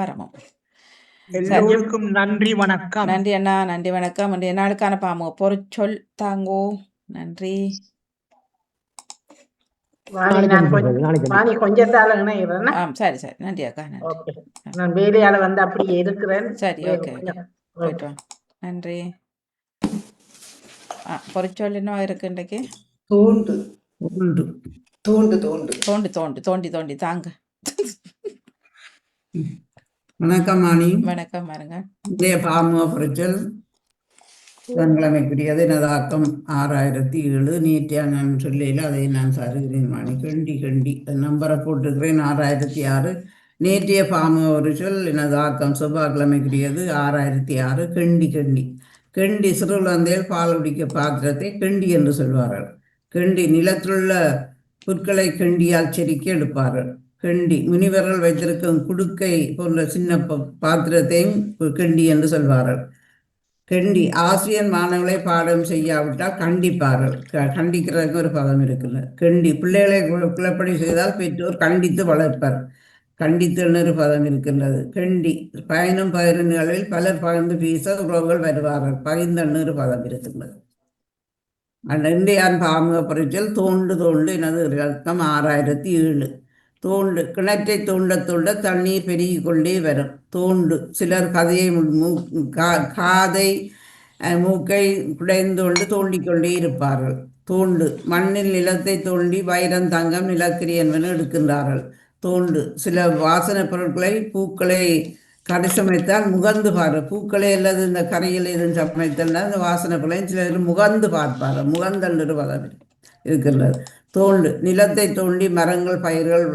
ஆரம்பம். எல்லோருக்கும் நன்றி வணக்கம். நன்றி அண்ணா, நன்றி வணக்கம். இன்றைய நாளுக்கான பாமோ பொருட்சொல் தாங்கோ. நன்றி. சரி சரி, நன்றி அக்கா, நன்றி. நான் வேலையால வந்து அப்படியே இருக்கிறேன். சரி, ஓகே ஓகே, போயிட்டு வாங்க. நன்றி. பொருட்சொல் என்ன இருக்கு இன்றைக்கு? தோண்டு தோண்டு தோண்டு தோண்டி தோண்டி தோண்டி தோண்டி தாங்க. வணக்கம் மாணி. வணக்கம் பாருங்க. இன்றைய பாமோ பொருட்சொல் புதன்கிழமைக்குரியது. எனதாக்கம் 6007. நேற்றைய நான் சொல்லையில் அதை நான் சருகிறேன் மாணி. கண்டி கண்டி நம்பரை போட்டுக்கிறேன் 6006. நேற்றைய பாமோ பொருட்சொல் எனதாக்கம் செவ்வாய்க்கிழமைக்குரியது 6006. கண்டி கண்டி கண்டி சிறுகுழந்தைகள் பால் குடிக்க பாத்திரத்தை கண்டி என்று சொல்வார்கள். கண்டி நிலத்திலுள்ள புற்களை கண்டியால் செரிக்க எடுப்பார்கள். கண்டி முனிவர்கள் வைத்திருக்கும் குடுக்கை போன்ற சின்ன பாத்திரத்தையும் கண்டி என்று சொல்வார்கள். கண்டி ஆசிரியர் மாணவர்களை பாடம் செய்யாவிட்டால் கண்டிப்பார்கள். கண்டிக்கிறதுக்கு ஒரு பதம் இருக்குல்ல. கண்டி பிள்ளைகளை குழப்படி செய்தால் பெற்றோர் கண்டித்து வளர்ப்பார். கண்டித்துன்னு ஒரு பதம் இருக்கின்றது. கண்டி பயனும் பகிரும் நிகழ்வில் பலர் பகிர்ந்து பேச உறவுகள் வருவார்கள். பகிர்ந்தன்னு ஒரு பதம் இருக்கின்றது. அந்த இந்தியான் பாமுக பொருட்சொல் தோண்டு தோண்டு. எனது ரத்தம் 6007. தோண்டு கிணற்றை தோண்ட தோண்ட தண்ணீர் பெருகி கொண்டே வரும். தோண்டு சிலர் கதையை காதை மூக்கை குடைந்து கொண்டு தோண்டிக்கொண்டே இருப்பார்கள். தோண்டு மண்ணில் நிலத்தை தோண்டி வைரம் தங்கம் நிலக்கரி என்பன எடுக்கின்றார்கள். தோண்டு சில வாசனை பொருட்களை பூக்களை கரை சமைத்தால் முகந்து பாரு. பூக்களை அல்லது இந்த கரையில் எதுவும் சமைத்தல்னா இந்த வாசனை பொருளையும் சிலர் முகந்து பார்ப்பார். முகந்தன்று பதம் இருக்கின்றது. தோண்டு நிலத்தை தோண்டி மரங்கள் பயிர்கள்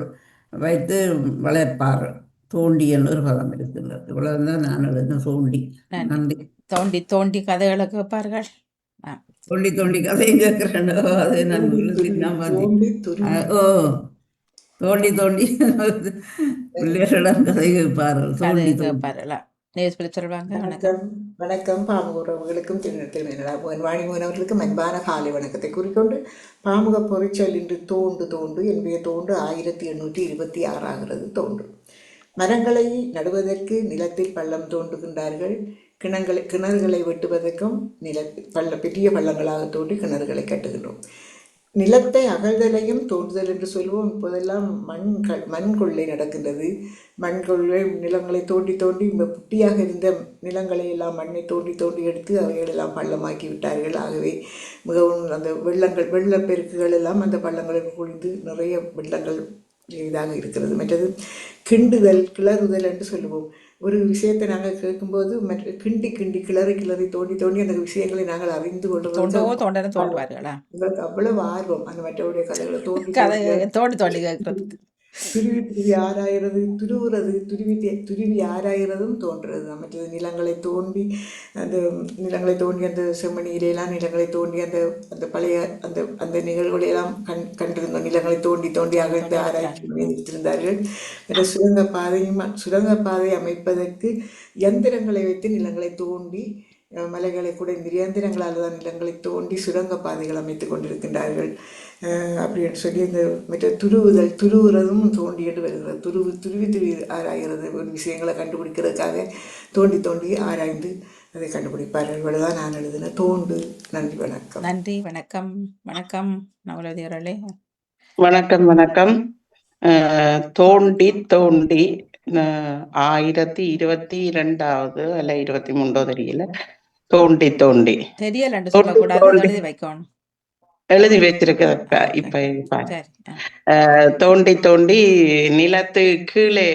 வைத்து வளர்ப்பார்கள். தோண்டி என்று ஒரு பதம் இருக்கின்றது. இவ்வளவுதான் நான் எழுதின தோண்டி. நன்றி. தோண்டி தோண்டி கதைகளை கேட்பார்கள். தோண்டி தோண்டி கதையும் கேட்கிறேன். அது நான் ஓ தோண்டி தோண்டி பிள்ளைகளிடம் கதை கேட்பார்கள். தோண்டி கேட்பார்களா? சொல்லுவாங்க. வணக்கம் வணக்கம் பாமுக உறவுகளுக்கும் வாணிமோனவர்களுக்கும் அன்பான காலை வணக்கத்தை கூறிக்கொண்டு பாமுக பொறிச்சொல் இன்று தோண்டு தோண்டு என்னுடைய தோண்டு 1826 ஆகிறது. தோண்டு மரங்களை நடுவதற்கு நிலத்தில் பள்ளம் தோண்டுகின்றார்கள். கிணறுகளை வெட்டுவதற்கும் பெரிய பள்ளங்களாக தோண்டி கிணறுகளை கட்டுகின்றோம். நிலத்தை அகழ்தலையும் தோண்டுதல் என்று சொல்வோம். இப்போதெல்லாம் மண் கொள்ளை நடக்கின்றது. மண் கொள்ளை நிலங்களை தோண்டி தோண்டி புட்டியாக இருந்த நிலங்களை எல்லாம் மண்ணை தோண்டி தோண்டி எடுத்து அவைகளெல்லாம் பள்ளமாக்கி விட்டார்கள். ஆகவே மிகவும் அந்த வெள்ளப்பெருக்குகள் எல்லாம் அந்த பள்ளங்களுக்கு குளிந்து நிறைய வெள்ளங்கள் இதாக இருக்கிறது. மற்றது கிண்டுதல் கிளறுதல் என்று சொல்லுவோம். ஒரு விஷயத்தை நாங்கள் கேட்கும்போது கிண்டி கிண்டி கிளறி கிளறி தோண்டி தோண்டி அந்த விஷயங்களை நாங்கள் அறிந்து கொள்ளுவோம். அவ்வளவு ஆர்வம் அந்த மற்றவருடைய கதைகளை தோண்டி துருவி துருவி ஆராயிறது, துருவி ஆராயிறதும் தோன்றுறது. மற்றது நிலங்களை தோண்டி அந்த செம்மணியிலாம் நிலங்களை தோண்டி அந்த பழைய அந்த நிகழ்வுகளையெல்லாம் கண்டிருந்தோம். நிலங்களை தோண்டி தோண்டி அகழ்ந்து ஆராய்ச்சி வைத்திருந்தார்கள். மற்ற சுரங்கப்பாதை அமைப்பதற்கு யந்திரங்களை வைத்து நிலங்களை தோண்டி மலைகளை கூட இயந்திரங்களால் தான் நிலங்களை தோண்டி சுரங்கப்பாதைகள் அமைத்து கொண்டிருக்கின்றார்கள். அப்படின்னு சொல்லி இந்த மற்ற துருவுறதும் தோண்டிட்டு வருகிறது. துருவி ஆராய்கிறது. ஒரு விஷயங்களை கண்டுபிடிக்கிறதுக்காக தோண்டி தோண்டி ஆராய்ந்து அதை கண்டுபிடிப்பார்கள். இவ்வளவுதான் நான் எழுதின தோண்டு. நன்றி வணக்கம். நன்றி வணக்கம். வணக்கம் நவலதியர்களே. வணக்கம் வணக்கம். தோண்டி தோண்டி 1022 அல்ல 23 தெரியல. தோண்டி தோண்டி தெரியல சொல்லக்கூடாது, வைக்கணும். எழுதி வச்சிருக்க. இப்ப தோண்டி தோண்டி நிலத்து கீழே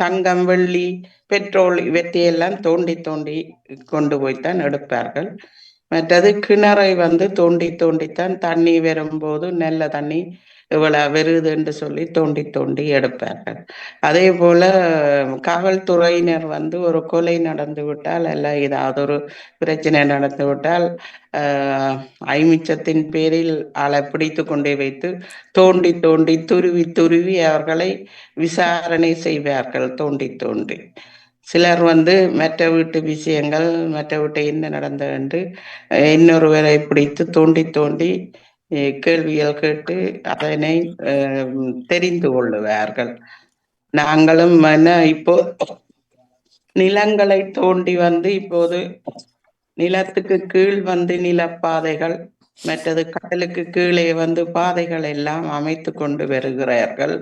தங்கம் வெள்ளி பெட்ரோல் இவற்றையெல்லாம் தோண்டி தோண்டி கொண்டு போய்த்தான் எடுப்பார்கள். மற்றது கிணறை தோண்டி தோண்டித்தான் தண்ணி வரும்போது நல்ல தண்ணி இவ்வளவு வருது என்று சொல்லி தோண்டி தோண்டி எடுப்பார்கள். அதே போல காவல்துறையினர் ஒரு கொலை நடந்து விட்டால் அல்ல ஏதாவது ஒரு பிரச்சனை நடந்து விட்டால் ஐமிச்சத்தின் பேரில் ஆளை பிடித்து கொண்டே வைத்து தோண்டி தோண்டி துருவி துருவி அவர்களை விசாரணை செய்வார்கள். தோண்டி தோண்டி சிலர் மற்ற வீட்டு விஷயங்கள் மற்ற வீட்டை என்ன நடந்தது என்று இன்னொருவரை பிடித்து தோண்டி தோண்டி கேள்விகள் கேட்டு அதனை தெரிந்து கொள்ளுவார்கள். நாங்களும் இப்போ நிலங்களை தோண்டி வந்து இப்போது நிலத்துக்கு கீழ் வந்து நிலப்பாதைகள் மற்றது கடலுக்கு கீழே வந்து பாதைகள் எல்லாம் அமைத்து கொண்டு வருகிறார்கள்.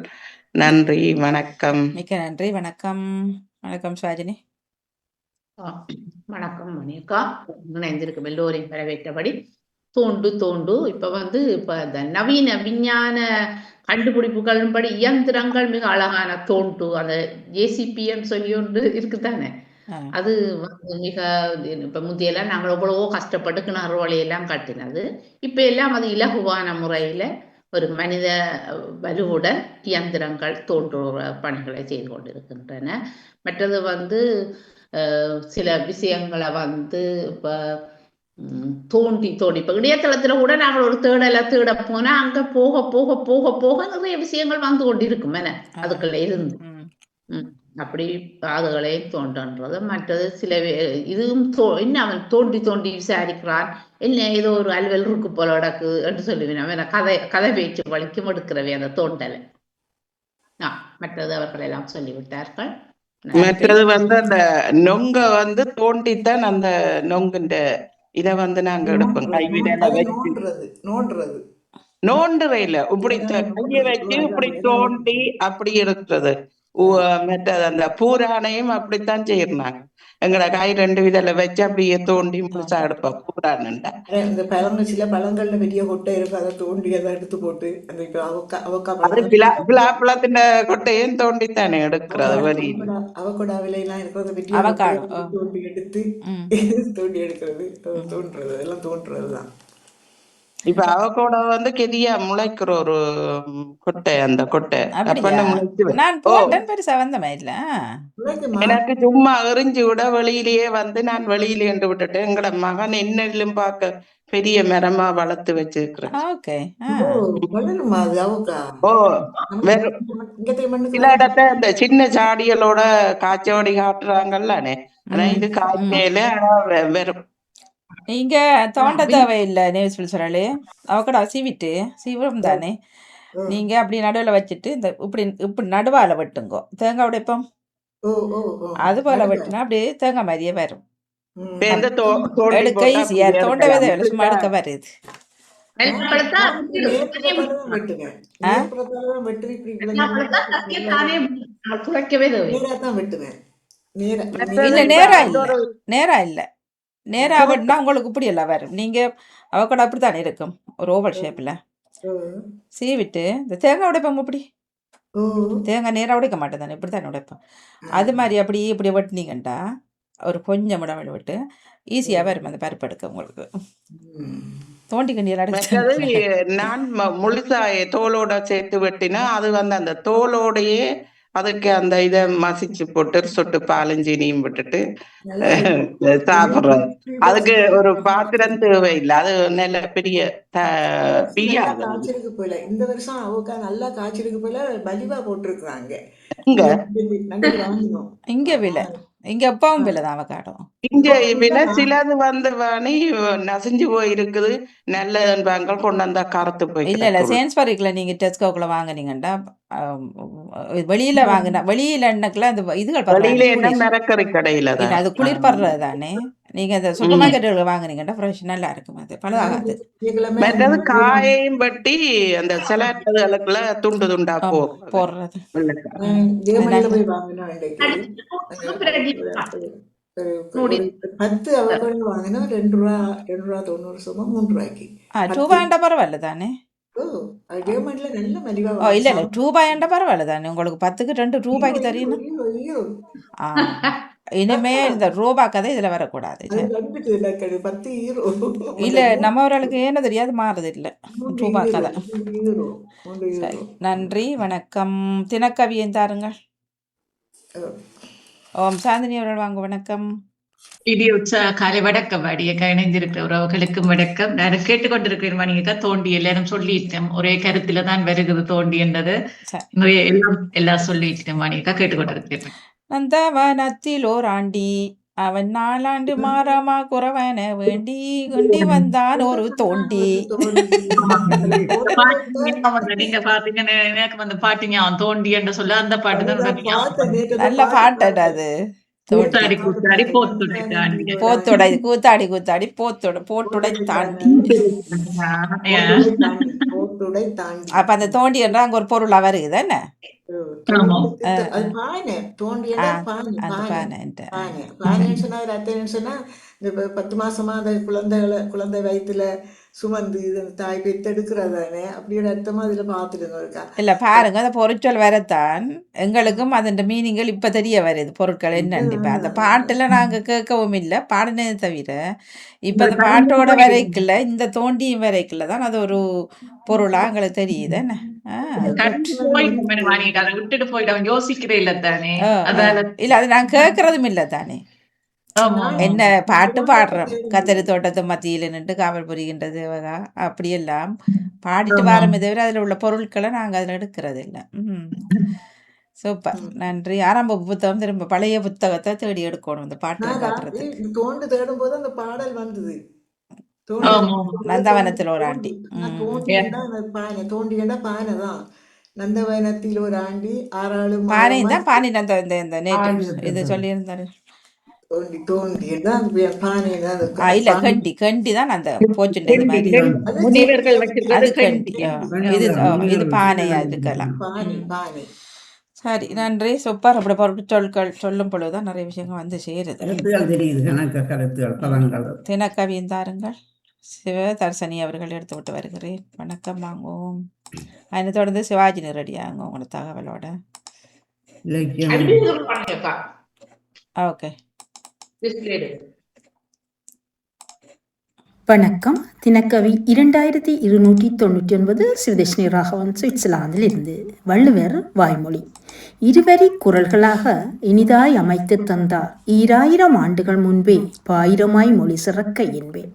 நன்றி, வணக்கம். மிக்க நன்றி, வணக்கம். வணக்கம் சுவாஜினி. வணக்கம் மணியக்கா, இணைந்திருக்கும் எல்லோரையும் வரவேற்றபடி தோண்டு இப்ப இப்ப இந்த நவீன விஞ்ஞான கண்டுபிடிப்புகளின்படி இயந்திரங்கள் மிக அழகான தோண்டு அந்த JCPM சொல்லி ஒன்று இருக்குதானே, அது மிக இப்ப முந்தையெல்லாம் நாங்கள் எவ்வளவோ கஷ்டப்பட்டு கிணறு வழியெல்லாம் கட்டினது. இப்ப எல்லாம் அது இலகுவான முறையில ஒரு மனித வலுவுடன் இயந்திரங்கள் தோன்றுற பணிகளை செய்து கொண்டிருக்கின்றன. மற்றது சில விஷயங்களை இப்ப தோண்டி இப்ப இணையதளத்துல கூட நாங்கள் ஒரு தேட போனா அங்க போக போக போக போக நிறைய விஷயங்கள் வந்து கொண்டிருக்கும் என்ன அதுக்குள்ள இருந்து அப்படி அதுகளையும் தோன்றன்றது. மற்றது சில இதுவும் என்ன அவன் தோண்டி விசாரிக்கிறான், என்ன ஏதோ ஒரு அலுவல் இருக்கு போல இடக்கு என்று சொல்லுவேன். கதை பேச்சு வலிக்கும் எடுக்கிறவே அந்த தோண்டலை. மற்றது அவர்கள் எல்லாம் சொல்லிவிட்டார்கள். மற்றது அந்த நொங்க தோண்டித்தான் அந்த நொங்குன்ற இத நாங்க எடுப்போம். கைவிடல வச்சு நோண்டுறையில இப்படி கைய வச்சு இப்படி தோண்டி அப்படி இருக்கிறது. மற்றது அந்த பூரானையும் அப்படித்தான் செய்யறாங்க. எங்கட கை 2 விதல வச்சு அப்படியே தோண்டி முழுசா எடுப்போம் பூரானண்டா. இந்த பழங்கள் சில பழங்கள்ல பெரிய கொட்டை இருக்கு, அதை தோண்டி அதை எடுத்து போட்டு பிளாப்பழத்தின் கொட்டையும் தோண்டித்தானே எடுக்கிறது. வழியில் அவகோடாவில எல்லாம் இருக்கிறத பெரிய தோண்டி எடுத்து தோண்டி எடுக்கிறது, தோன்றது எல்லாம் தோன்றதுதான். இப்ப அவகோடா கெதியா முளைக்கிற ஒரு கொட்டை, அந்த கொட்டை பெருசா வந்தமா இல்ல, எனக்கு சும்மா எறிஞ்சு விட வெளியிலேயே நான் வெளியில என்று விட்டுட்டு எங்கட மகன் என்னிலும் பார்க்க பெரிய மரமா வளர்த்து வச்சிருக்கிறேன். சில இடத்த இந்த சின்ன சாடிகளோட காய்ச்சோடி காட்டுறாங்கல்லானே, ஆனா இது காய்ச்சல வெறும் இங்க தோண்ட தேவையில்லை. சொல்றாளே அவக்கடா சீவிரும் தானே, நீங்க அப்படி நடுவில் வச்சுட்டு இந்த இப்படி நடுவால வெட்டுங்கோ தேங்காய் உடைப்போம், அது போல வெட்டினா அப்படியே தேங்காய் மாதிரியே வரும். எடுக்க ஈஸியா, தோண்டவே தேவையில்லை, சும்மா எடுக்க வருது. இல்ல நேரா இல்ல நேரா வெட்டினா உங்களுக்கு இப்படி எல்லாம் வரும். நீங்க அவக்கடா அப்படித்தானே இருக்கும், ஒரு ஓவல் ஷேப்ல சீவிட்டு இந்த தேங்காய் உடைப்போம். இப்படி தேங்காய் நேராக உடைக்க மாட்டேன் தானே, இப்படி தானே உடைப்போம். அது மாதிரி அப்படி இப்படி வெட்டினீங்கண்டா ஒரு கொஞ்சம் இடம் விட்டு ஈஸியாக வரும் அந்த பருப்பு எடுக்க உங்களுக்கு. தோண்டி கண்டியெல்லாம் நான் முழுசாய தோலோட சேர்த்து வெட்டினா அது அந்த தோலோடையே அதுக்கு அந்த இதை மசிச்சு போட்டு சொட்டு பாலஞ்சீனியும் விட்டுட்டு சாப்பிடுறது. அதுக்கு ஒரு பாத்திரம் தேவையில்லை, அது நல்ல பெரிய காய்ச்சலுக்கு போயில. இந்த வருஷம் அவக்கா நல்லா காய்ச்சலுக்கு போயில மலிவா போட்டிருக்காங்க. இங்க விலை, இங்க எப்பவும் விலை தான் அவக்காடோ. இங்க விலை சிலது வாணி நசிஞ்சு போய் இருக்குது, நல்லதுன்பாங்க கொண்டு வந்தா கருத்து போய். இல்ல சேன்ஸ்பரிக்ல நீங்க டெஸ்கோக்குள்ள வாங்கினீங்கன்னா வெளியில வாங்கினா வெளியில எண்ணக்குள்ள அந்த இதுகள் மரக்கறி கடையில அது குளிர்படுறது தானே. நீங்க இந்த சூப்பர் மார்க்கெட்டுல வாங்குனீங்கன்னா ஃப்ரெஷ் நல்லா இருக்கும், அது பழகாது. மற்றது காயையும் பட்டி அந்த சிலக்குள்ள துண்டு துண்டா போடுறது. போய் வாங்கினா 10 அவகோடா வாங்கினா 2 ரூபா 2.90 3 ரூபாய்க்கு. ரூபாய்ண்டா பரவாயில்ல தானே. நல்ல மலிவா. இல்ல ரூபாய்ண்டா பரவாயில்ல தானே, உங்களுக்கு 10க்கு 2 ரூபாய்க்கு தரீங்க. இனிமே இந்த ரூபா கதை இதுல வரக்கூடாது. இல்ல நம்ம ஒருளுக்கு என்ன தெரியாது, மாறுது இல்ல ரூபா கதை. சரி, நன்றி, வணக்கம். தினக்கவியன் தாருங்கள். ஓம் சாந்தினி அவர்கள் வாங்க. வணக்கம். இடி உற்சாக காலை வணக்கம். அடியக்கா இணைந்திருக்கிற உறவுகளுக்கும் வணக்கம். நான் கேட்டுக்கொண்டிருக்கிறேன் மணியக்கா, தோண்டி எல்லாரும் சொல்லிட்டேன், ஒரே கருத்துல தான் வருகிறது தோண்டி என்றது. எல்லாம் சொல்லிட்டேன் மணியக்கா, கேட்டுக்கொண்டிருக்கிறேன். நந்தவனத்தில் ஓர் ஆண்டி அவன் 4 ஆண்டு மாறாமா குறவன வேண்டி கொண்டி வந்தான் ஒரு தோண்டி. நீங்க பாத்தீங்கன்னா எனக்கு வந்து பாட்டு ஞாபகம் தோண்டி என்று சொல்ல அந்த பாட்டு தான் எனக்கு ஞாபகம். நல்ல பாட்டடா அது. தோண்டி கூத்தாடி கூத்தாடி போத்துடை தாண்டி. போத்துடை கூத்தாடி கூத்தாடி போட்டுடை தாண்டி. போட்டுடை தாண்டி. அப்ப அந்த தோண்டி என்றா அங்க ஒரு பொருளா வருது என்ன? அது பானை. தோண்டியடா பானை. அந்த பானை. பானை பானை. பானைன்னு சொன்னா ஒரு அர்த்தம் சொன்னா இந்த 10 மாசமா அந்த குழந்தை வயிற்றுல சுமந்து தாய் பெத்தெடுக்கிறதானே அப்படி ஒரு அர்த்தமா அதுல பாத்துருங்க இருக்கா. இல்ல பாருங்க அந்த பொருட்கள் வரத்தான் எங்களுக்கும் அதன் மீனிங்கள் இப்ப தெரிய வருது பொருட்கள் என்னன்னு. இப்ப அந்த பாட்டுல நாங்க கேட்கவும் இல்லை பாடினதை தவிர இப்ப அந்த பாட்டோட வரைக்குள்ள இந்த தோண்டியும் வரைக்குள்ள தான் அது ஒரு பொருளா எங்களுக்கு தெரியுது என்ன. விட்டுட்டு போயிட்டு யோசிக்கிறே இல்ல தானே. இல்ல அது நான் கேட்கறதும் இல்ல தானே. என்ன பாட்டு பாடுறோம் கத்தரி தோட்டத்து மத்தியில நின்று காவல் புரிகின்றது அப்படியெல்லாம் பாடிட்டு வாரமே தவிர அதுல உள்ள பொருட்களை நாங்க அதுல எடுக்கிறது இல்லை. சூப்பர் நன்றி. ஆரம்ப புத்தகம் திரும்ப பழைய புத்தகத்தை தேடி எடுக்கணும் இந்த பாட்டு பாக்குறது. தோண்டு தேடும் போது அந்த பாடல் வந்தது. நந்தவனத்தில் ஒரு ஆண்டி. பானை தோண்டியண்டா பானை தான். நந்தவனத்தில் ஒரு ஆண்டி 6 ஆளும் பானை தான் பானை இந்த நேற்று இது சொல்லியிருந்தாரு. இல்ல கண்டி தான் அந்த போச்சுட்டது மாதிரி அது கண்டி. இது பானையா இருக்கலாம். சரி நன்றி சூப்பர். அப்படி பொருட்கள் சொல்லும் பொழுதுதான் நிறைய விஷயங்கள் வந்து சேருது. தினக்கவியும் தாருங்கள். சிவ தர்சனி அவர்கள் எடுத்து விட்டு வருகிறேன். வணக்கம் வாங்குவோம். அதை தொடர்ந்து சிவாஜி நேரடியாங்க உங்களோட தகவலோட. ஓகே வணக்கம். தினக்கவி 2299 சிவதேஷ்ணி ராகவன் சுவிட்சர்லாந்தில் இருந்து. வள்ளுவர் வாய்மொழி. இருவரி குரல்களாக இனிதாய் அமைத்து தந்தார் 2000 ஆண்டுகள் முன்பே பாயிரமாய் மொழி சிறக்க என்பேன்.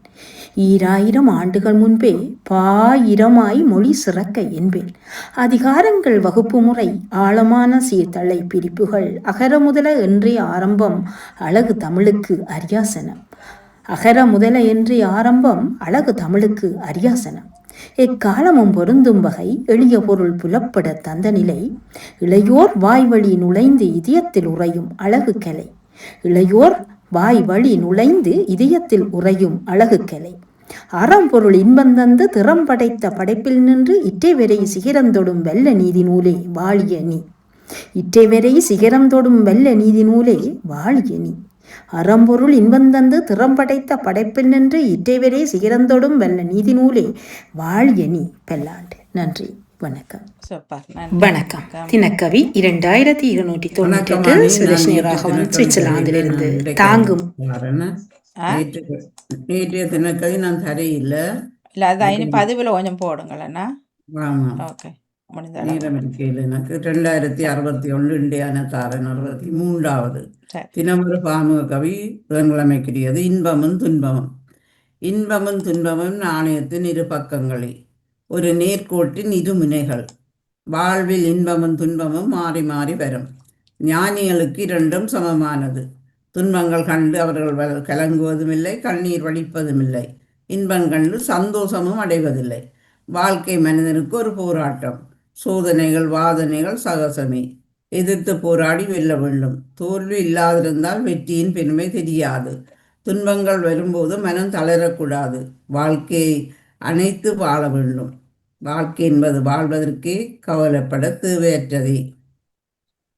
2000 ஆண்டுகள் முன்பே பாயிரமாய் மொழி சிறக்க என்பேன். அதிகாரங்கள் வகுப்பு முறை ஆழமான சீர்தழை பிரிப்புகள் அகர முதல என்றே ஆரம்பம் அழகு தமிழுக்கு அரியாசனம். அகர முதல என்றே ஆரம்பம் அழகு தமிழுக்கு அரியாசனம். எக்காலமும் பொருந்தும் வகை எளிய பொருள் புலப்பட தந்த நிலை. இளையோர் வாய்வழி நுழைந்து இதயத்தில் உறையும் அழகு கலை. இளையோர் வாய் வழி நுழைந்து இதயத்தில் உறையும் அழகு கலை. அறம்பொருள் இன்பந்தந்து திறம் படைத்த படைப்பில் நின்று இட்டைவரை சிகரந்தொடும் வெள்ள நீதி நூலே வாழிய நீ. இட்டைவரை சிகரந்தொடும் வெள்ள நீதி நூலே வாழிய நீ. அறம்பொருள் இன்பந்தந்து திறம்படைத்த படைப்பில் நின்று இட்டைவரே சிகரந்தோடும் வெல்ல நீதி நூலே வாழிய நீ பல்லாண்டு. நன்றி வணக்கம். வணக்கம். தினக்கவி 2298 சிவதேஷ்ணி ராகவன் சுவிட்சர்லாந்திலிருந்து. தாங்கும் நேற்றைய தினக்கவி நான் தரையில்லை. இல்ல அது பதிவுல கொஞ்சம் போடுங்களேண்ணா. ஓகே நேரம் இருக்கையில் எனக்கு 2061 இண்டியான தாரன் 63வது தினமொரு பாமுக கவி புதன்கிழமைக்குரியது. இன்பமும் துன்பமும். இன்பமும் துன்பமும் நாணயத்தின் இரு பக்கங்களே, ஒரு நேர்கோட்டின் இரு முனைகள். வாழ்வில் இன்பமும் துன்பமும் மாறி மாறி வரும். ஞானிகளுக்கு இரண்டும் சமமானது. துன்பங்கள் கண்டு அவர்கள் கலங்குவதும் இல்லை, கண்ணீர் வடிப்பதும் இல்லை. இன்பம் கண்டு சந்தோஷமும் அடைவதில்லை. வாழ்க்கை மனிதனுக்கு ஒரு போராட்டம். சோதனைகள் வாதனைகள் சகசமே. எதிர்த்து போராடி வெல்ல வேண்டும். தோல்வி இல்லாதிருந்தால் வெற்றியின் பெருமை தெரியாது. துன்பங்கள் வரும்போது மனம் தளரக்கூடாது. வாழ்க்கையை அணைத்து வாழ வேண்டும். வாழ்க்கை என்பது வாழ்வதற்கே கவலைப்பட தேவையற்றதே.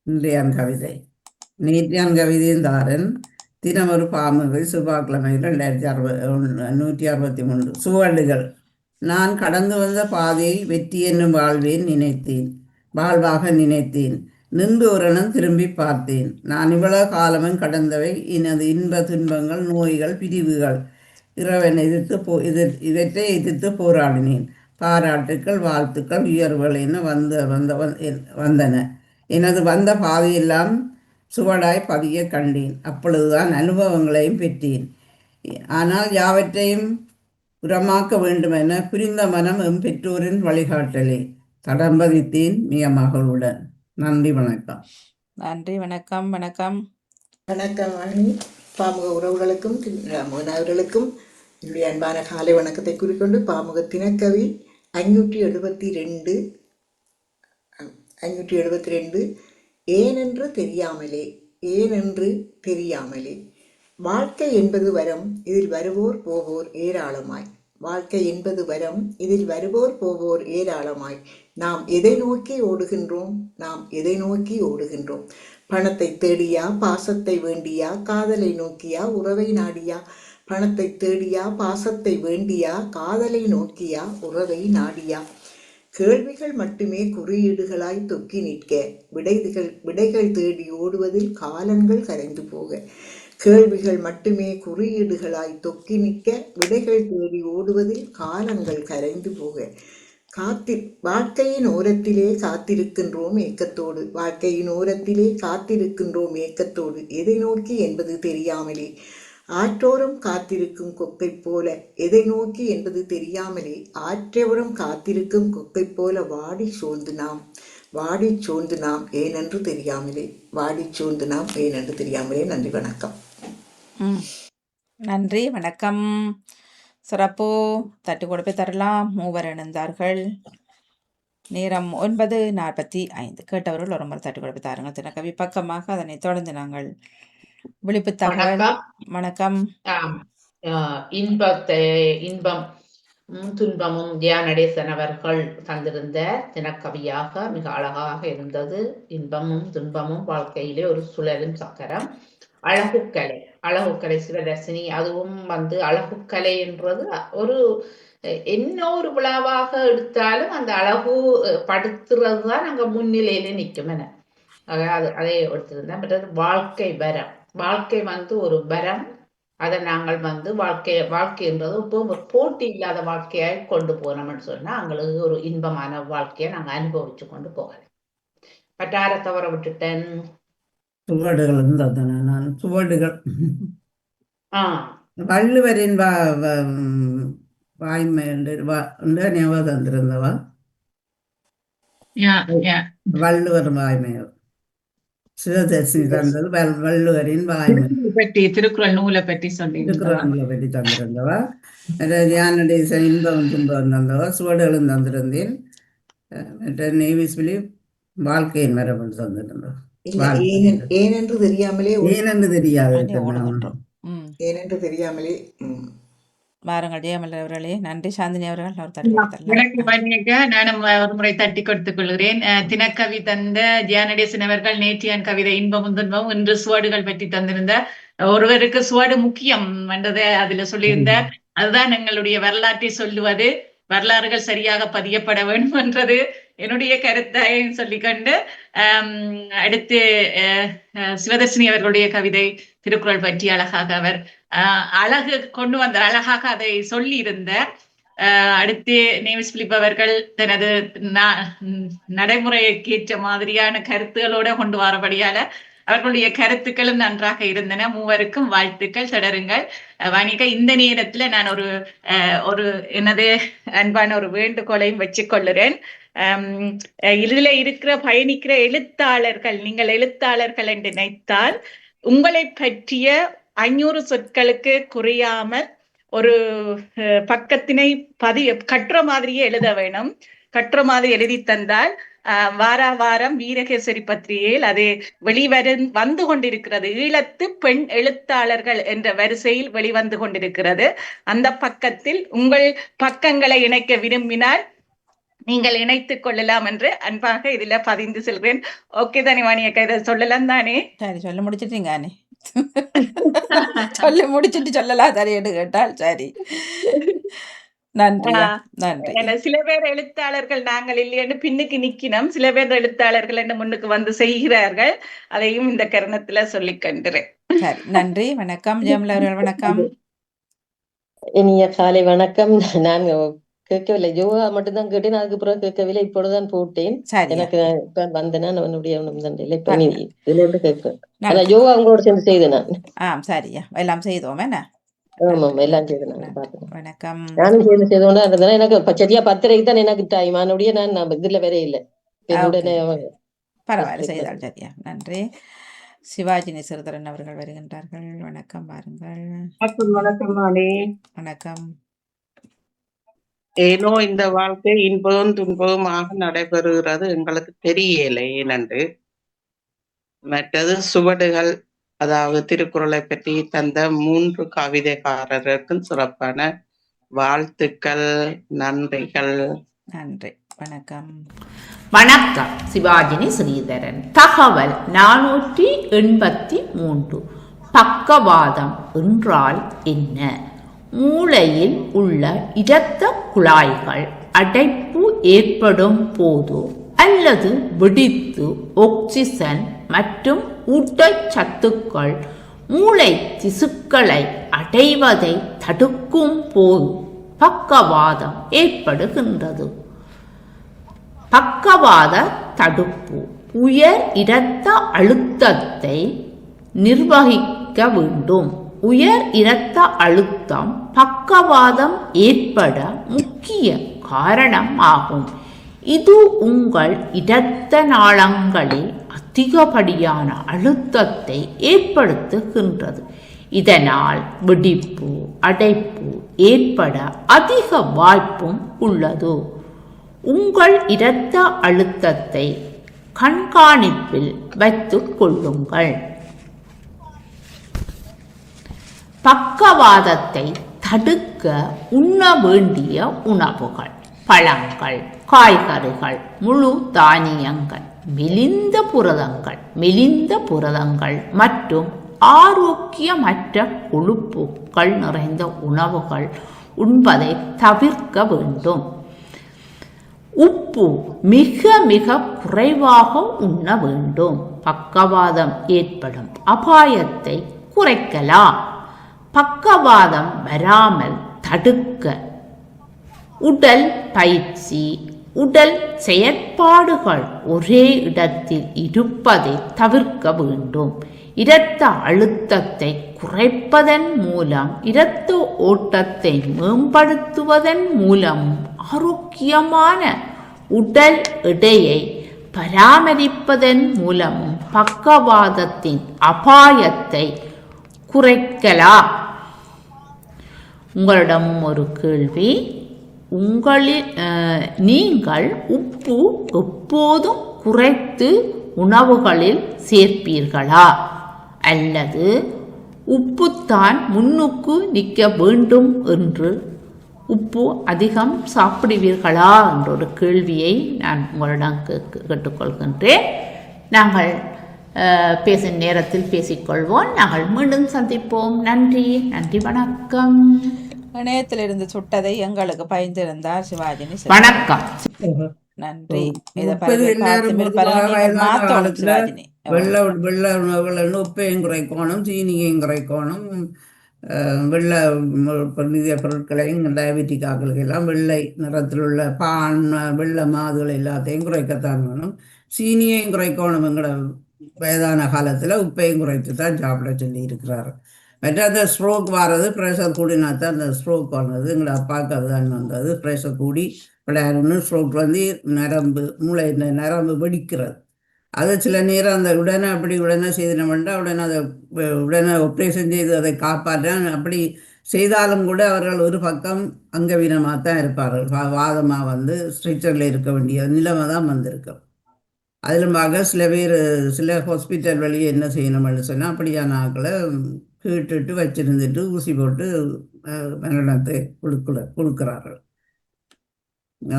இன்றையான் கவிதை. நேற்றையான் கவிதையின் தாரன் தினமொரு பாமுகை செவ்வாய்க்கிழமை 2163. சுவடுகள். நான் கடந்து வந்த பாதையை வெற்றி என்னும் வாழ்வாக நினைத்தேன். நின்று ஒருவனும் திரும்பி பார்த்தேன். நான் இவ்வளவு காலமும் கடந்தவை எனது இன்ப துன்பங்கள், நோய்கள், பிரிவுகள். இறைவனை இவற்றை எதிர்த்து போராடினேன். பாராட்டுக்கள், வாழ்த்துக்கள், உயர்வுகள் என வந்தன. எனது வந்த பாதையெல்லாம் சுவடாய் பதிய கண்டேன். அப்பொழுதுதான் அனுபவங்களையும் பெற்றேன். ஆனால் யாவற்றையும் உரமாக்க வேண்டுமென புரிந்த மனம் எம் பெற்றோரின் வழிகாட்டலே. கடம்பதித்தேன் மிக மகளுடன். நன்றி வணக்கம். நன்றி வணக்கம். வணக்கம் வணக்கம் வாணி. பாமுக உறவுகளுக்கும் அவர்களுக்கும் என்னுடைய அன்பான காலை வணக்கத்தை குறிக்கொண்டு பாமுக தினக்கவி 572 ஏனென்று தெரியாமலே வாழ்க்கை என்பது வரம், இதில் வருவோர் போவோர் ஏராளமாய். வாழ்க்கை என்பது வரம், இதில் வருவோர் போவோர் ஏராளமாய். நாம் எதை நோக்கி ஓடுகின்றோம்? பணத்தை தேடியா, பாசத்தை வேண்டியா, காதலை நோக்கியா, உறவை நாடியா? பணத்தை தேடியா, பாசத்தை வேண்டியா, காதலை நோக்கியா, உறவை நாடியா? கேள்விகள் மட்டுமே குறியீடுகளாய் தொக்கி நிற்க, விடைகள் தேடி ஓடுவதில் காலங்கள் கரைந்து போக. கேள்விகள் மட்டுமே குறியீடுகளாய் தொக்கி நிற்க, விடைகள் தேடி ஓடுவதில் காலங்கள் கரைந்து போக. வாழ்க்கையின் ஓரத்திலே காத்திருக்கின்றோம் ஏக்கத்தோடு. எதை நோக்கி என்பது தெரியாமலே ஆற்றோரம் காத்திருக்கும் கொக்கை போல. எதை நோக்கி என்பது தெரியாமலே ஆற்றோரம் காத்திருக்கும் கொக்கை போல வாடி சோர்ந்து நாம் ஏனென்று தெரியாமலே. நன்றி, வணக்கம். நன்றி, வணக்கம். சிறப்பு. தட்டு கொடுப்பை தரலாம். மூவர் இணைந்தார்கள். நேரம் 9:45. கேட்டவர்கள் ஒரு முறை தட்டு கொடுப்பை தாருங்கள். தினக்கவி பக்கமாக அதனை தொடர்ந்து நாங்கள் விழிப்பு தகவல். வணக்கம். இன்பம் துன்பமும் தியானடேசன் அவர்கள் தந்திருந்த தினக்கவியாக மிக அழகாக இருந்தது. இன்பமும் துன்பமும் வாழ்க்கையிலே ஒரு சுழலும் சக்கரம். அழகுக்கலை சிவதர்சினி. அதுவும் அழகுக்கலை என்றது என்ன ஒரு விழாவாக எடுத்தாலும் அந்த அழகு படுத்துறது தான் அங்க முன்னிலையில நிற்கும். என அதை எடுத்திருந்தேன். மற்றது வாழ்க்கை ஒரு வரம். அதை நாங்கள் வாழ்க்கைன்றது இப்போ ஒரு போட்டி இல்லாத வாழ்க்கையாய் கொண்டு போனோம்னு சொன்னா எங்களுக்கு ஒரு இன்பமான வாழ்க்கையை நாங்கள் அனுபவிச்சு கொண்டு போகலாம். பட்டார தவற விட்டுட்டேன். சுவடுகள் வள்ளுவரின் வாய்மை ஞாபகம் தந்திருந்தவா? வள்ளுவர் வாய்மையோ சிவதர்சினி தந்தது வள்ளுவரின் வாய்மை பற்றி திருக்குறள் நூலை பற்றி தந்திருந்தவா. ஞானடேசன் இன்பம் துன்பம் தந்தவா. சுவடுகளும் தந்திருந்தேன். வாழ்க்கையின் மரபு தந்திருந்தவா. ஏனென்று தெரியாமலே. வாருங்கள் ஜெயமல் அவர்களே. நன்றி. சாந்தினி அவர்கள் நானும் ஒரு முறை தட்டி கொடுத்துக் கொள்கிறேன். தினக்கவி தந்த தியானடேசன் அவர்கள் நேற்றியான் கவிதை இன்பமும் துன்பமும் இன்று சுவடுகள் பற்றி தந்திருந்த ஒருவருக்கு சுவடு முக்கியம் என்றதை அதுல சொல்லியிருந்த. அதுதான் எங்களுடைய வரலாற்றை சொல்லுவது. வரலாறுகள் சரியாக பதியப்பட வேண்டும் என்றது என்னுடைய கருத்தையும் சொல்லிக்கொண்டு அடுத்து சிவதர்சினி அவர்களுடைய கவிதை திருக்குறள் பற்றி அழகாக அவர் அழகாக அதை சொல்லி இருந்த. அடுத்து நேவிஸ் பிலிப் அவர்கள் தனது நடைமுறைக்கு ஏற்ற மாதிரியான கருத்துகளோட கொண்டு வரபடியால அவர்களுடைய கருத்துக்களும் நன்றாக இருந்தன. மூவருக்கும் வாழ்த்துக்கள். தொடருங்கள். வாணிகா, இந்த நேரத்துல நான் ஒரு எனது அன்பான ஒரு வேண்டுகோளையும் வச்சுக்கொள்ளுறேன். இதுல பயணிக்கிற எழுத்தாளர்கள், நீங்கள் எழுத்தாளர்கள் என்று நினைத்தால் உங்களை பற்றிய 500 சொற்களுக்கு குறையாமல் ஒரு பக்கத்தினை கற்ற மாதிரியே எழுத வேணும். கற்ற மாதிரி எழுதி தந்தால் வாரம் வீரகேசரி பத்திரிகையில் அது வந்து கொண்டிருக்கிறது. ஈழத்து பெண் எழுத்தாளர்கள் என்ற வரிசையில் வெளிவந்து கொண்டிருக்கிறது. அந்த பக்கத்தில் உங்கள் பக்கங்களை இணைக்க விரும்பினால் நீங்கள் இணைத்துக் கொள்ளலாம் என்று அன்பாக இதுல பதிந்து செல்கிறேன். ஓகே தானே வாணியக்கா, இதை சொல்லலாம் தானே? சரி, சொல்ல முடிச்சிட்டீங்க. சொல்லி முடிச்சுட்டு சொல்லலாம் சரின்னு கேட்டால் சரி. நன்றி. சில பேர் எழுத்தாளர்கள் நாங்கள் இல்லையென்று பின்னுக்கு நிக்கணும், சில பேர் எழுத்தாளர்கள் என்று முன்னுக்கு வந்து செய்கிறார்கள். அதையும் இந்த கருணத்துல சொல்லிக் கண்டுறேன். சரி, நன்றி. வணக்கம் ஜெயமலா அவர்கள். வணக்கம். இனிய காலை வணக்கம். நான் கேட்கவில்லை, ஜோவா மட்டும்தான் கேட்டேன். அதுக்கு பிறகு கேட்கவில்லை, இப்பொழுதுதான் போட்டேன். எனக்கு வந்தேன்னா அவனுடைய கேட்கிறேன். ஜோவா உங்களோட சேர்ந்து செய்தேன் நான். சரியா, எல்லாம் செய்தோம். என்ன? ஆமாம், எல்லாம் செய்தேன். வணக்கம். நானும் சேர்ந்து செய்தோன்னா இருந்தேன். எனக்கு சரியா 10:30 தான் எனக்கு டைம். அவனுடைய நான் இதுல வேற இல்லை. பரவாயில்ல, செய்தால் சரியா. நன்றி. சிவாஜினி சிறுதரன் அவர்கள் வருகின்றார்கள். வணக்கம், பாருங்கள். வணக்கம் வாணி. வணக்கம். ஏனோ இந்த வாழ்க்கை இன்பமும் துன்பமுமாக நடைபெறுகிறது எங்களுக்கு தெரியல ஏனென்று. மற்றது சுவடுகள், அதாவது திருக்குறளை பற்றி தந்த 3 கவிதைக்காரருக்கும் சிறப்பான வாழ்த்துக்கள், நன்றிகள். நன்றி. வணக்கம். வணக்கம். சிவாஜினி ஸ்ரீதரன். தகவல் 483. பக்கவாதம் என்றால் என்ன? மூளையில் உள்ள இரத்த குழாய்கள் அடைப்பு ஏற்படும் போது அல்லது வெடித்து ஆக்சிஜன் மற்றும் ஊட்டச்சத்துக்கள் மூளை திசுக்களை அடைவதை தடுக்கும் போது பக்கவாதம் ஏற்படுகின்றது. பக்கவாத தடுப்பு உயர் இரத்த அழுத்தத்தை நிர்வகிக்க வேண்டும். உயர் இரத்த அழுத்தம் பக்கவாதம் ஏற்பட முக்கிய காரணம் ஆகும். இது உங்கள் இரத்த நாளங்களில் அதிகப்படியான அழுத்தத்தை ஏற்படுத்துகின்றது. இதனால் வெடிப்பு, அடைப்பு ஏற்பட அதிக வாய்ப்பும் உள்ளது. உங்கள் இரத்த அழுத்தத்தை கண்காணிப்பில் வைத்துக் கொள்ளுங்கள். பக்கவாதத்தை தடுக்க உண்ண வேண்டிய உணவுகள்: பழங்கள், காய்கறிகள், முழு தானியங்கள், மெலிந்த புரதங்கள் மற்றும் ஆரோக்கியமற்ற கொழுப்புகள் நிறைந்த உணவுகள் உண்பதை தவிர்க்க வேண்டும். உப்பு மிக மிக குறைவாக உண்ண வேண்டும். பக்கவாதம் ஏற்படும் அபாயத்தை குறைக்கலாம். பக்கவாதம் வராமல் தடுக்க உடல் பயிற்சி, உடல் செயற்பாடுகள் ஒரே இடத்தில் இருப்பதை தவிர்க்க வேண்டும். இரத்த அழுத்தத்தை குறைப்பதன் மூலம், இரத்த ஓட்டத்தை மேம்படுத்துவதன் மூலம், ஆரோக்கியமான உடல் எடையை பராமரிப்பதன் மூலம் பக்கவாதத்தின் அபாயத்தை குறைக்கலாம். உங்களிடம் ஒரு கேள்வி: நீங்கள் உப்பு எப்போதும் குறைத்து உணவுகளில் சேர்ப்பீர்களா அல்லது உப்புத்தான் முன்னுக்கு நிற்க வேண்டும் என்று உப்பு அதிகம் சாப்பிடுவீர்களா என்ற ஒரு கேள்வியை நான் உங்களிடம் கேட்டுக்கொள்கின்றேன். நாங்கள் பேசும் நேரத்தில் பேசிக்கொள்வோம். நாங்கள் மீண்டும் சந்திப்போம். நன்றி, வணக்கம். இணையத்திலிருந்து சுட்டதை எங்களுக்கு பயந்திருந்தார் சிவாஜினி. வணக்கம். நன்றி. வெள்ள உணவுகள் உப்பையும் குறைக்கணும், சீனியையும் குறைக்கணும், வெள்ளை பொருட்களையும் டயபெட்டிக் ஆக்களுக்கு எல்லாம் வெள்ளை நிறத்தில் உள்ள பான், வெள்ளை மாதுகள் எல்லாத்தையும் குறைக்கத்தான் வேணும். சீனியையும் குறைக்கணும். எங்களோட வயதான காலத்தில் உப்பையும் குறைத்து தான் சாப்பிட சொல்லி இருக்கிறாரு. மற்ற அந்த ஸ்ட்ரோக் வர்றது, ப்ரெஷர் கூடினா தான் அந்த ஸ்ட்ரோக் வர்றது. எங்களை அப்பாவுக்கு அதுதான் வந்தது. ப்ரெஷர் கூடி விளையாடணும்னு ஸ்ட்ரோக் வந்து மூளை நரம்பு வெடிக்கிறது. அது சில நேரம் அந்த உடனே செய்தினோம்னா உடனே ஆப்ரேஷன் செய்து அதை காப்பாற்ற அப்படி செய்தாலும் கூட அவர்கள் ஒரு பக்கம் அங்கவீனமாக தான் இருப்பார்கள். வாதமாக வந்து ஸ்ட்ரெச்சரில் இருக்க வேண்டிய நிலைமை தான் வந்திருக்கும். அதிலுமாக சில ஹாஸ்பிட்டல் வழியே என்ன செய்யணும்னு சொன்னால் அப்படியான ஆக்களை கேட்டுட்டு வச்சிருந்துட்டு ஊசி போட்டு மரணத்தை கொடுக்குறார்கள்.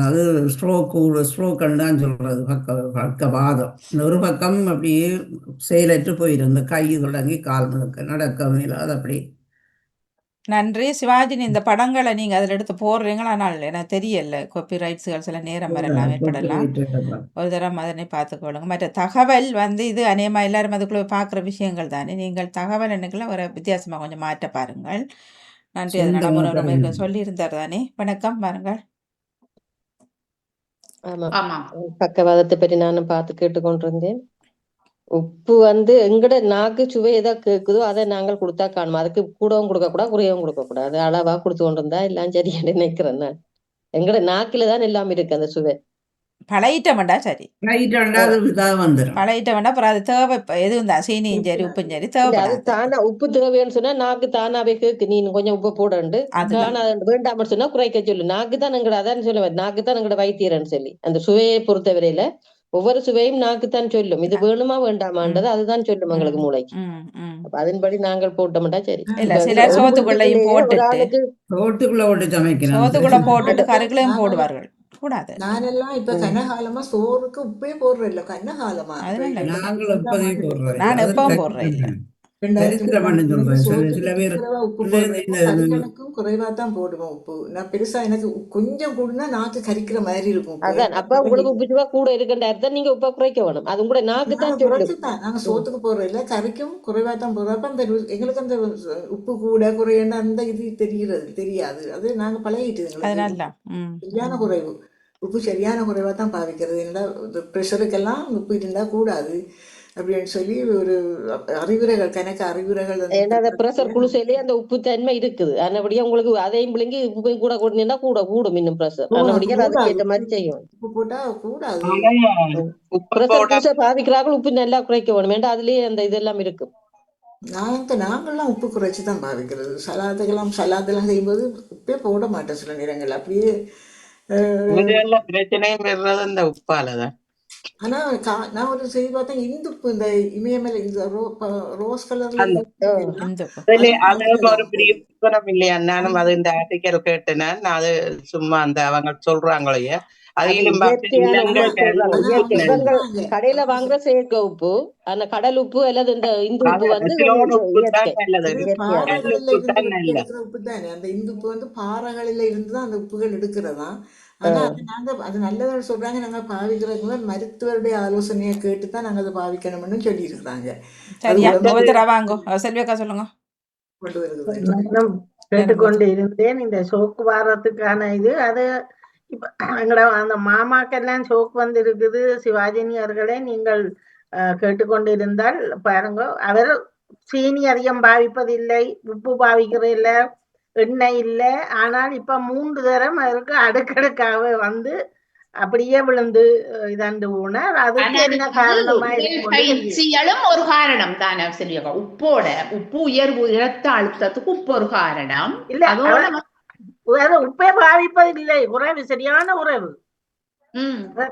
அது ஸ்ட்ரோக்குன்னு தான் சொல்கிறது. பக்கவாதம் ஒரு பக்கம் அப்படியே செயலற்று போயிருந்து, கை தொடங்கி கால் முழுக்க நடக்க முடியல. அப்படி. நன்றி. சிவாஜினி, இந்த படங்களை நீங்கள் அதில் எடுத்து போடுறீங்களா? ஆனால் எனக்கு தெரியல, காப்பி ரைட்ஸுகள் சில நேரம் வரலாம், ஏற்படலாம். ஒரு தரம் அதனை பார்த்துக்கொள்ளுங்க. மற்ற தகவல் வந்து இது அநேகமாக எல்லாரும் அதுக்குள்ளே பார்க்குற விஷயங்கள் தானே. நீங்கள் தகவல் என்னக்கெல்லாம் ஒரு வித்தியாசமாக கொஞ்சம் மாற்ற பாருங்கள். நன்றி. அது நடைமுறை சொல்லியிருந்தார் தானே. வணக்கம், பாருங்கள். ஆமா, பக்கவாதத்தை பற்றி நானும் பார்த்து கேட்டுக்கொண்டிருந்தேன். உப்பு வந்து எங்கட நாக்கு சுவை எதா கேக்குதோ அதை நாங்கள் கொடுத்தா காணுமா. அதுக்கு கூடவும் கொடுக்கக்கூடாது, குறையவும் கொடுக்கக்கூடாது. அளவா கொடுத்து கொண்டிருந்தா எல்லாம் சரியா நினைக்கிறேன். நான் எங்கட நாக்கில தான் எல்லாம் இருக்கு அந்த சுவை. பழையிட்ட வேண்டாம் சரி. அது இதாக வந்துடும். பழையிட்ட வேண்டாம். அப்புறம் அது தேவை எதுவும் தான் சீனியும் சரி உப்பும் சரி அது தேவைப்படாது. தானா உப்பு தேவைன்னு சொன்னா நாக்கு தானாவே கேக்கு நீ கொஞ்சம் உப்பு போடண்டு தானா வேண்டாம சொன்னா குறைக்க சொல்லு. நாக்கு தான் எங்கட அதான் சொல்லுவேன், நாக்கு தான் எங்கட வைத்தியர்னு சொல்லி. அந்த சுவையை பொறுத்தவரையில ஒவ்வொரு சுவையும் நாக்குத்தான் சொல்லும், இது வேணுமா வேண்டாமான்றது அதுதான் சொல்லும் எங்களுக்கு மூளைக்கு. அதன்படி நாங்கள் போட்டோம்டா சரி. இல்ல சிலர் சோத்துக்குள்ளையும் போட்டுட்டு சோத்துக்குள்ள போட்டு சமைக்கணும். சோத்துக்குள்ள போட்டுட்டு கருக்களையும் போடுவார்கள். கூடாது. நானெல்லாம் இப்ப கனகாலமா சோறுக்கு உப்பே போடுறேன் இல்ல, கனகாலமா நாங்கள் எப்போதையும் போடுறோம். நான் எப்பவும் போடுறேன் இல்ல. கறிக்கணக்கும் குறைவா தான் போடுவோம் உப்பு. நான் பெருசா எனக்கு கொஞ்சம் கூடனா நாக்கு கரிக்கிற மாதிரி இருக்கும். அதான் அப்ப உங்களுக்கு உப்பு சுவா கூட இருக்கின்ற நீங்க உப்ப குறைக்க வேணும். அது கூட நாக்கு தான் குறைச்சுதான் நாங்க சோத்துக்கு போடுறோம் இல்ல, கறிக்கும் குறைவா தான் போடுறோம். அப்ப அந்த எங்களுக்கு அந்த உப்பு கூட குறையன்னு அந்த இது தெரியாது. அது நாங்க பழகிட்டு சரியான குறைவு உப்பு சரியான குறைவா தான் பாவிக்கிறது. என்னடா ப்ரெஷருக்கெல்லாம் உப்பு இருந்தா கூடாது அப்படின்னு சொல்லி ஒரு அறிவுரைகள் கணக்கு அறிவுரைகள். பிரஷர் குளுசையிலே அந்த உப்பு தன்மை இருக்குது. அதனபடியா உங்களுக்கு அதையும் பிள்ளைங்க உப்பு கூட கூட்டினா கூட கூடும் இன்னும் பிரஷர். அதனபடியா அதுக்கு ஏற்ற மாதிரி செய்யும். உப்பு போட்டா கூடாது. பிரஷர் குளுசை பாவிக்கிறார்கள் உப்பு நல்லா குறைக்க வேணும். ஏன்டா அதுலயே அந்த இதெல்லாம் இருக்கு. நாங்கள்லாம் உப்பு குறைச்சிதான் பாவிக்கிறது. சலாதெல்லாம் செய்யும்போது உப்பே போட மாட்டேன் சில நேரங்கள். அப்படியே பிரச்சனையும் வர்றது அந்த உப்பாலதான். ஆனா நான் ஒரு செய்தி பார்த்தேன், இந்துப்பு இந்த இமயமலை இந்த ரோஸ் கலர்ல ஒரு பெரிய உப்பனம் இல்லையா. நானும் அது இந்த ஆர்டிக்கல் கேட்டேன். அது சும்மா அந்த அவங்க சொல்றாங்களே கடையில வாங்குற செயற்கை உப்பு, ஆனா கடல் உப்பு அல்லது இந்த இந்து உப்பு வந்து உப்பு தானே. அந்த இந்துப்பு வந்து பாறைகளில இருந்துதான் அந்த உப்புகள் எடுக்கிறதா. ஆனா அது நல்லதுன்னு சொல்றாங்க. நாங்க பாவிக்கிறவங்க மருத்துவருடைய ஆலோசனையை கேட்டுதான் நாங்க அதை பாவிக்கணும்னு சொல்லி இருக்கிறாங்க. கேட்டுக்கொண்டு இருந்தேன். இந்த சோக்கு வாரத்துக்கான இது அது இப்ப எங்கட அந்த மாமாக்கெல்லாம் சோக்கு வந்து இருக்குது. சிவாஜினி அவர்களே நீங்கள் கேட்டுக்கொண்டு இருந்தால் பாருங்க, அவர் சீனி அதிகம் பாவிப்பதில்லை, உப்பு பாவிக்கிறதில்லை, எண்ணெய் இல்லை. ஆனால் இப்ப 3 தரம் அவருக்கு அடுக்கடுக்காக வந்து அப்படியே விழுந்து இதாண்டு போனார். அதுக்கு என்ன காரணமா பயிற்சிகளும் ஒரு காரணம் தானே செல்வியக்கா. உப்பு உயர்வு இரத்த அழுத்தத்துக்கு உப்பு ஒரு காரணம் இல்ல. அதோட உப்பே பாவிப்பதில்லை, உறவு சரியான உறவு.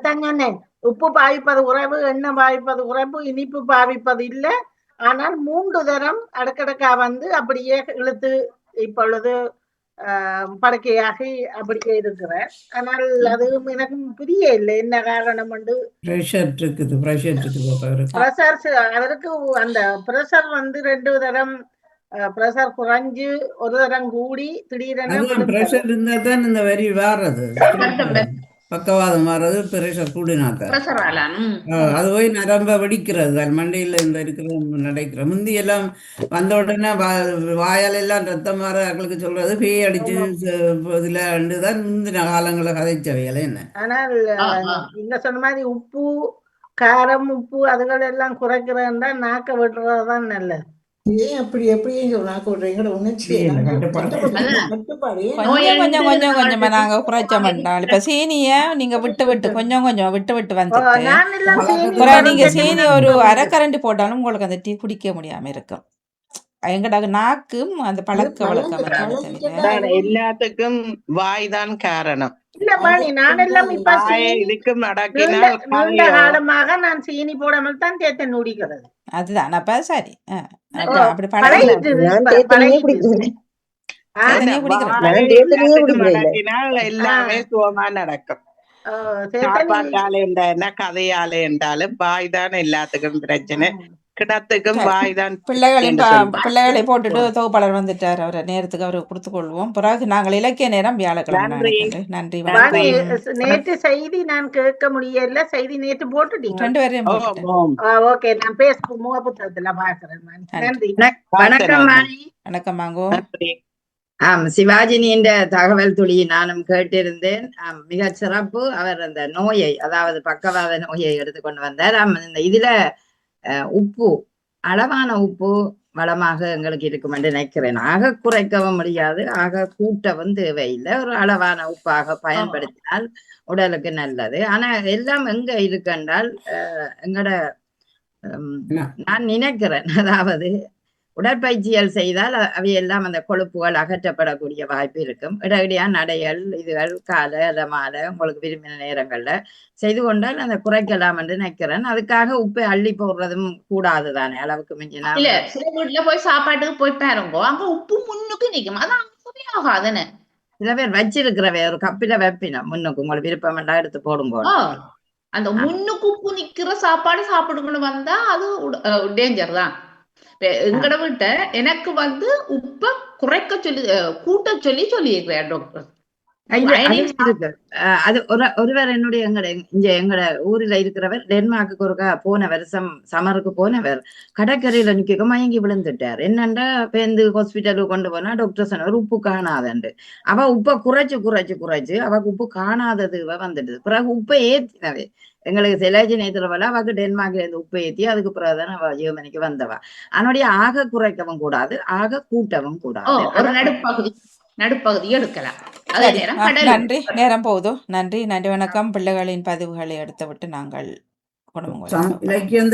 சொன்னேன், உப்பு பாவிப்பது உறவு, எண்ணெய் பாவிப்பது உறவு, இனிப்பு பாவிப்பது இல்லை. ஆனால் 3 தரம் அடுக்கடுக்கா வந்து அப்படியே இழுத்து இப்பொழுது படுக்கையாகி அப்படியே இருக்கிறார். ஆனால் அது எனக்கு புரிய இல்லை என்ன காரணம். அவருக்கு அந்த பிரஷர் வந்து 2 தரம் பிரஷர் குறைஞ்சு ஒரு தரம் கூடி திடீரென இந்த வரி வாரது பக்கவாதம் வர்றது பிரஷர் கூடினாத்தான். அது போய் நரம்ப வெடிக்கிறது மண்டையில இந்த இருக்கிற நடக்கிற முந்தி எல்லாம் வந்த உடனே வாயால் எல்லாம் ரத்தம் வர அவங்களுக்கு சொல்றது பேய் அடிச்சு இதுல தான் முந்தின காலங்களை கதைச்சவையில என்ன. ஆனால் நீங்க சொன்ன மாதிரி உப்பு காரம் உப்பு அதுகள் எல்லாம் குறைக்கிறதா நாக்க விட்டுறதுதான் நல்லது. கொஞ்சமா நாங்க குறைச்ச மாட்டோம். இப்ப சீனிய நீங்க விட்டு கொஞ்சம் விட்டு வந்துட்டு நீங்க சீனி ஒரு அரை கரண்டி போட்டாலும் உங்களுக்கு அந்த டீ குடிக்க முடியாம இருக்கும். எங்கட நாக்கும் அந்த பழக்க வழக்கம் எல்லாத்துக்கும் வாய்தான் காரணம். காலமாக நான் சீனி போடாமல் தான் தேத்த நூடிக்கிறது. அதுதான் அப்ப சரி. அப்படி எல்லாமே சுகமா நடக்கும். கதையால என்றாலும் வாய்தான் எல்லாத்துக்கும் பிரச்சனை. கிணத்துக்கும் வாய்தான். பிள்ளைகளை போட்டுட்டு தொகுப்பாளர் வந்துட்டார். அவரை நேரத்துக்கு அவரை கொடுத்து கொள்வோம். பிறகு நாங்கள் இலக்கிய நேரம் வியாழக்கிழமை. நன்றி. நேற்று செய்தி நான் கேட்க முடியல. செய்தி நேற்று போட்டுட்டீங்க 2 பேரையும். ஓகே, நான் பேஸ்புக் முகப்புத்தகத்துல பாக்குறேன். நன்றி. வணக்கம் மாணி. வணக்கம் மாங்கோ. சிவாஜினியின் தகவல் துளி நானும் கேட்டிருந்தேன். மிக சிறப்பு. அவர் அந்த நோயை, அதாவது பக்கவாத நோயை எடுத்துக்கொண்டு வந்தார். இதுல உப்பு, அளவான உப்பு வளமாக எங்களுக்கு இருக்கும் என்று நினைக்கிறேன். ஆக குறைக்கவும் முடியாது, ஆக கூட்டவும் தேவையில்லை. ஒரு அளவான உப்பாக பயன்படுத்தினால் உடலுக்கு நல்லது. ஆனா எல்லாம் எங்க இருக்குன்றால் எங்கட நான் நினைக்கிறேன், அதாவது உடற்பயிற்சிகள் செய்தால் அவையெல்லாம் அந்த கொழுப்புகள் அகற்றப்படக்கூடிய வாய்ப்பு இருக்கும். இடையிடையா நடைகள் இதுகள் காலை மாலை உங்களுக்கு விரும்பின நேரங்கள்ல செய்து கொண்டால் அந்த குறைக்கலாம் என்று நினைக்கிறேன். அதுக்காக உப்பை அள்ளி போடுறதும் கூடாது தானே, அளவுக்கு மிஞ்சினா. இல்ல சில வீட்டுல போய் சாப்பாட்டுக்கு போய் பாருங்க, அங்க உப்பு முன்னுக்கு நிக்கும், அதான் ஆகாதுன்னு. சில பேர் வச்சிருக்கிறவே ஒரு கப்பில வைப்பினம் முன்னுக்கு உங்களுக்கு விருப்பம் எல்லாம் எடுத்து போடுங்க. அந்த முன்னுக்கு உப்பு நிக்கிற சாப்பாடு சாப்பிடுங்கன்னு வந்தா அது டேஞ்சர் தான். எங்கட வீட்ட எனக்கு உப்ப குறைக்க சொல்லி கூட்ட சொல்லி இருக்கிறேன் டாக்டர். அது ஒருவர் என்னுடைய எங்கட ஊர்ல இருக்கிறவர் டென்மார்க்கு ஒருக்கா போன வருஷம் சமருக்கு போனவர் கடற்கரையில நிக்க மயங்கி விழுந்துட்டார். என்னண்டா பேருந்து ஹாஸ்பிட்டலுக்கு கொண்டு போனா டாக்டர் சொன்னவர் உப்பு காணாதண்டு. அவ உப்பை குறைச்சு அவக்கு உப்பு காணாதது வந்துடுது. பிறகு உப்பை ஏத்தினவே எங்களுக்கு செலாஜி நேத்திரவல அவக்கு டென்மார்க்ல இருந்து உப்பை ஏற்றி அதுக்கு பிறகுதான் அவ ஜெர்மனிக்கு வந்தவா. அதனுடைய ஆக குறைக்கவும் கூடாது, ஆக கூட்டவும் கூடாது. ஒரு நடுப்பகுதி எடுக்கலாம். நன்றி, நேரம் போதும். நன்றி, வணக்கம். பிள்ளைகளின் பதிவுகளை எடுத்துவிட்டு நாங்கள் இலக்கியம்